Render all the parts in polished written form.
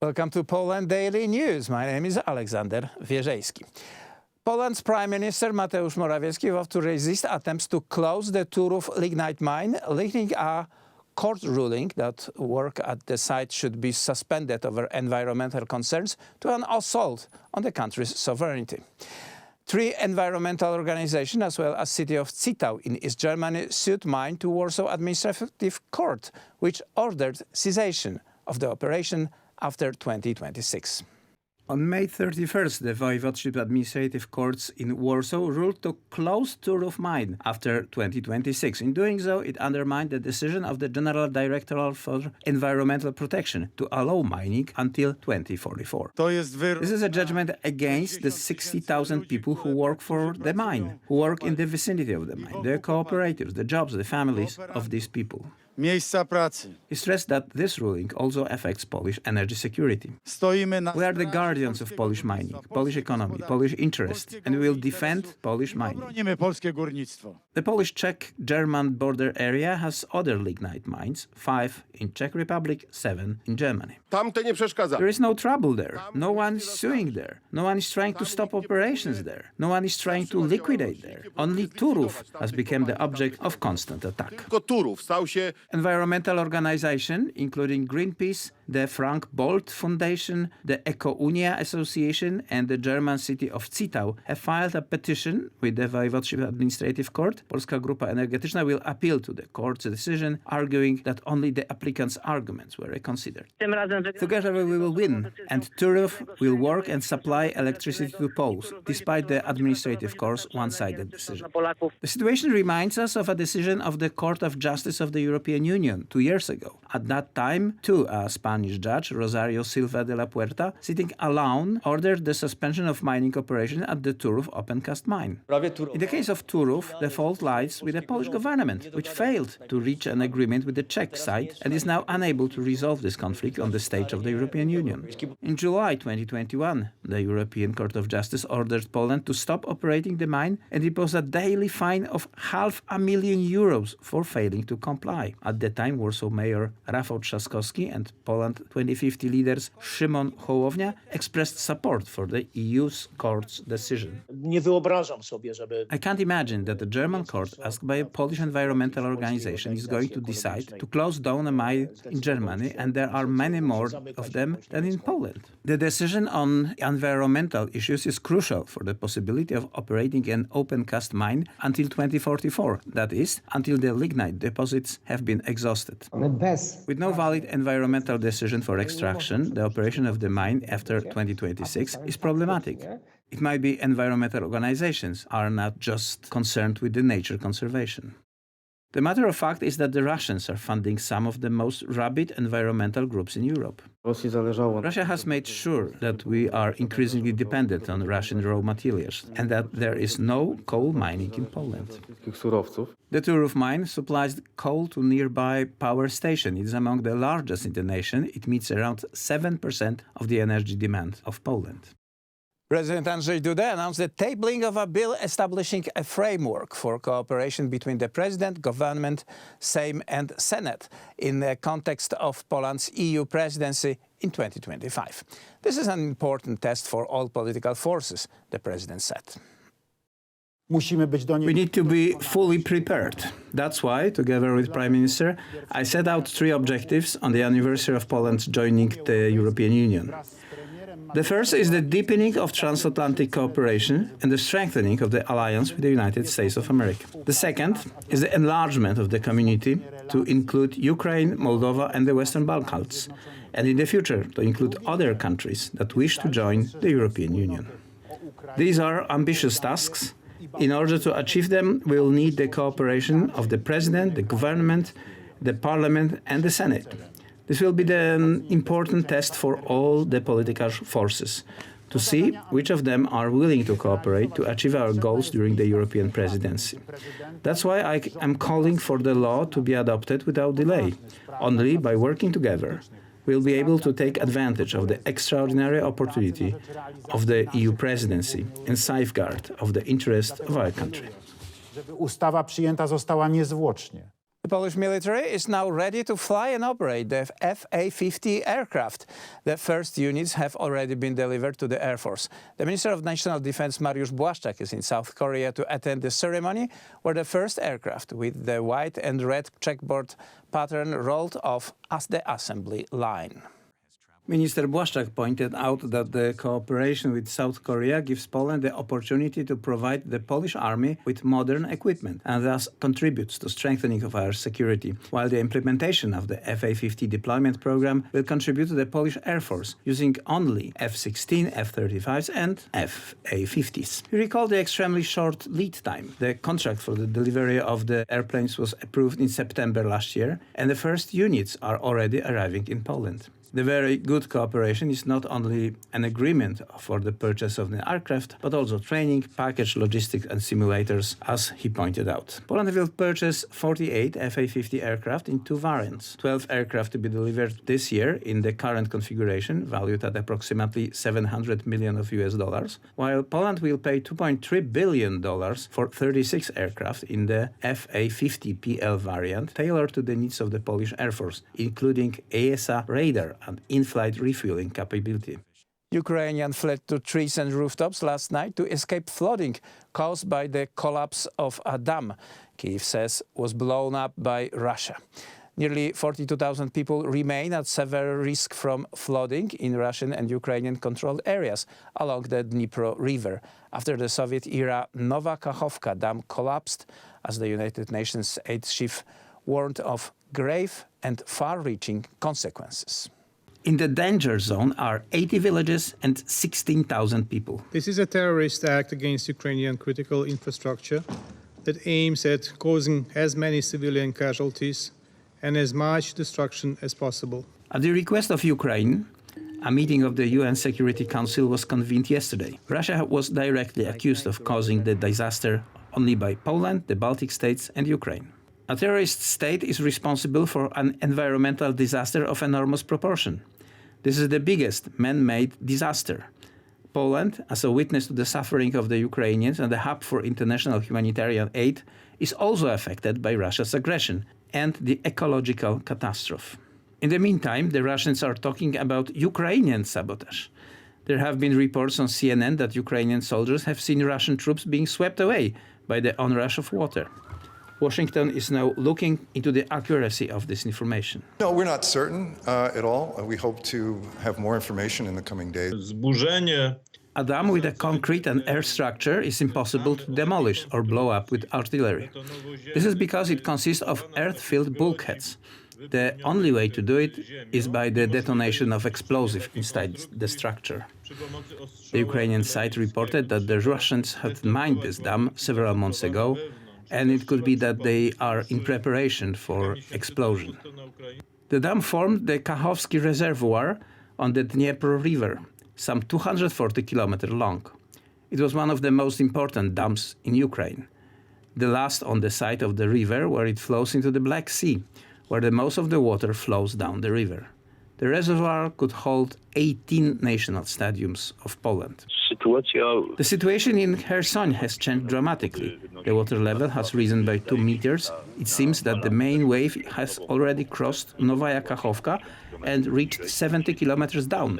Welcome to Poland Daily News. My name is Aleksander Wierzejski. Poland's Prime Minister Mateusz Morawiecki vowed to resist attempts to close the Turów Lignite Mine, linking a court ruling that work at the site should be suspended over environmental concerns to an assault on the country's sovereignty. Three environmental organizations, as well as city of Zittau in East Germany, sued mine to Warsaw Administrative Court, which ordered cessation of the operation after 2026. On May 31st, the Voivodeship Administrative Courts in Warsaw ruled to close Turów Mine after 2026. In doing so, it undermined the decision of the General Directorate for Environmental Protection to allow mining until 2044. This is a judgment against the 60,000 people who work for the mine, who work in the vicinity of the mine, their cooperatives, the jobs, the families of these people. Miejsca pracy. He stressed that this ruling also affects Polish energy security. We are the guardians of Polish mining, Polish economy, Polish interests, and we will defend Polish mining. Bronimy polskie górnictwo. The Polish-Czech-German border area has other lignite mines, 5 in Czech Republic, 7 in Germany. Tamte nie przeszkadza. There is no trouble there. No one is suing there. No one is trying to stop operations there. No one is trying to liquidate there. Only Turów has become the object of constant attack. Tylko Turów stał się Environmental organizations, including Greenpeace, the Frank Bolt Foundation, the Eco-Unia Association, and the German city of Zittau, have filed a petition with the Voivodeship Administrative Court. Polska Grupa Energetyczna will appeal to the court's decision, arguing that only the applicants' arguments were reconsidered. Together we will win, and Turów will work and supply electricity to Poles, despite the administrative court's one-sided decision. The situation reminds us of a decision of the Court of Justice of the European Union 2 years ago. At that time, too, a Spanish judge, Rosario Silva de la Puerta, sitting alone, ordered the suspension of mining operation at the Turów open-cast mine. In the case of Turów, the fault lies with the Polish government, which failed to reach an agreement with the Czech side and is now unable to resolve this conflict on the stage of the European Union. In July 2021, the European Court of Justice ordered Poland to stop operating the mine and impose a daily fine of €500,000 for failing to comply. At the time, Warsaw Mayor Rafał Trzaskowski and Poland 2050 leaders Szymon Hołownia expressed support for the EU's court's decision. Nie wyobrażam sobie, żeby... I can't imagine that the German court, asked by a Polish environmental organization, is going to decide to close down a mine in Germany, and there are many more of them than in Poland. The decision on environmental issues is crucial for the possibility of operating an open-cast mine until 2044, that is, until the lignite deposits have been exhausted. With no valid environmental decision for extraction, the operation of the mine after 2026 is problematic. It might be environmental organizations are not just concerned with the nature conservation. The matter of fact is that the Russians are funding some of the most rabid environmental groups in Europe. Russia has made sure that we are increasingly dependent on Russian raw materials and that there is no coal mining in Poland. The Turów mine supplies coal to nearby power station. It is among the largest in the nation. It meets around 7% of the energy demand of Poland. President Andrzej Duda announced the tabling of a bill establishing a framework for cooperation between the President, Government, Sejm and Senate in the context of Poland's EU presidency in 2025. This is an important test for all political forces, the President said. We need to be fully prepared. That's why, together with Prime Minister, I set out 3 objectives on the anniversary of Poland's joining the European Union. The first is the deepening of transatlantic cooperation and the strengthening of the alliance with the United States of America. The second is the enlargement of the community to include Ukraine, Moldova and the Western Balkans, and in the future to include other countries that wish to join the European Union. These are ambitious tasks. In order to achieve them, we will need the cooperation of the President, the Government, the Parliament and the Senate. This will be the important test for all the political forces, to see which of them are willing to cooperate to achieve our goals during the European presidency. That's why I am calling for the law to be adopted without delay. Only by working together, we'll be able to take advantage of the extraordinary opportunity of the EU presidency and safeguard of the interest of our country. Żeby ustawa przyjęta została niezwłocznie. The Polish military is now ready to fly and operate the FA-50 aircraft. The first units have already been delivered to the Air Force. The Minister of National Defense, Mariusz Błaszczak, is in South Korea to attend the ceremony where the first aircraft with the white and red checkboard pattern rolled off as the assembly line. Minister Błaszczak pointed out that the cooperation with South Korea gives Poland the opportunity to provide the Polish army with modern equipment and thus contributes to strengthening of our security, while the implementation of the FA-50 deployment program will contribute to the Polish Air Force using only F-16, F-35s and FA-50s. You recall the extremely short lead time. The contract for the delivery of the airplanes was approved in September last year, and the first units are already arriving in Poland. The very good cooperation is not only an agreement for the purchase of the aircraft, but also training, package, logistics and simulators, as he pointed out. Poland will purchase 48 FA-50 aircraft in two variants. 12 aircraft to be delivered this year in the current configuration, valued at approximately $700 million of US dollars, while Poland will pay $2.3 billion for 36 aircraft in the FA-50PL variant, tailored to the needs of the Polish Air Force, including AESA radar and in-flight refueling capability. Ukrainians fled to trees and rooftops last night to escape flooding caused by the collapse of a dam, Kyiv says was blown up by Russia. Nearly 42,000 people remain at severe risk from flooding in Russian and Ukrainian-controlled areas along the Dnipro River after the Soviet-era Novakovka Dam collapsed, as the United Nations aid chief warned of grave and far-reaching consequences. In the danger zone are 80 villages and 16,000 people. This is a terrorist act against Ukrainian critical infrastructure that aims at causing as many civilian casualties and as much destruction as possible. At the request of Ukraine, a meeting of the UN Security Council was convened yesterday. Russia was directly accused of causing the disaster only by Poland, the Baltic states and Ukraine. A terrorist state is responsible for an environmental disaster of enormous proportion. This is the biggest man-made disaster. Poland, as a witness to the suffering of the Ukrainians and a hub for international humanitarian aid, is also affected by Russia's aggression and the ecological catastrophe. In the meantime, the Russians are talking about Ukrainian sabotage. There have been reports on CNN that Ukrainian soldiers have seen Russian troops being swept away by the onrush of water. Washington is now looking into the accuracy of this information. No, we're not certain at all. We hope to have more information in the coming days. A dam with a concrete and air structure is impossible to demolish or blow up with artillery. This is because it consists of earth-filled bulkheads. The only way to do it is by the detonation of explosive inside the structure. The Ukrainian side reported that the Russians had mined this dam several months ago, and it could be that they are in preparation for explosion. The dam formed the Kachovsky Reservoir on the Dnipro River, some 240 kilometers long. It was one of the most important dams in Ukraine, the last on the side of the river where it flows into the Black Sea, where the most of the water flows down the river. The reservoir could hold 18 national stadiums of Poland. The situation in Kherson has changed dramatically. The water level has risen by 2 meters. It seems that the main wave has already crossed Novaya Kachovka and reached 70 kilometers down.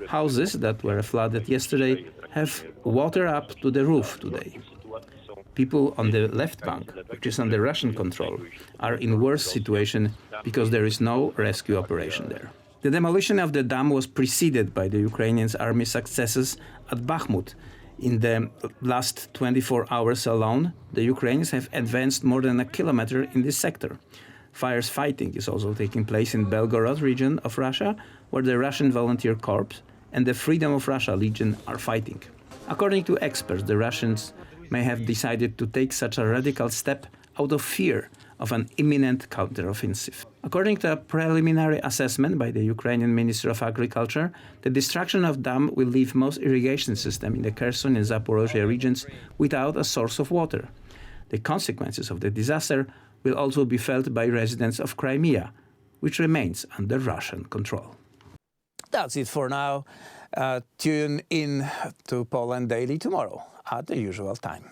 Houses that were flooded yesterday have water up to the roof today. People on the left bank, which is under Russian control, are in worse situation because there is no rescue operation there. The demolition of the dam was preceded by the Ukrainian army successes at Bakhmut. In the last 24 hours alone, the Ukrainians have advanced more than a kilometer in this sector. Fires fighting is also taking place in Belgorod region of Russia, where the Russian Volunteer Corps and the Freedom of Russia Legion are fighting. According to experts, the Russians may have decided to take such a radical step out of fear of an imminent counteroffensive. According to a preliminary assessment by the Ukrainian Ministry of Agriculture, the destruction of dam will leave most irrigation system in the Kherson and Zaporozhye regions without a source of water. The consequences of the disaster will also be felt by residents of Crimea, which remains under Russian control. That's it for now. Tune in to Poland Daily tomorrow at the usual time.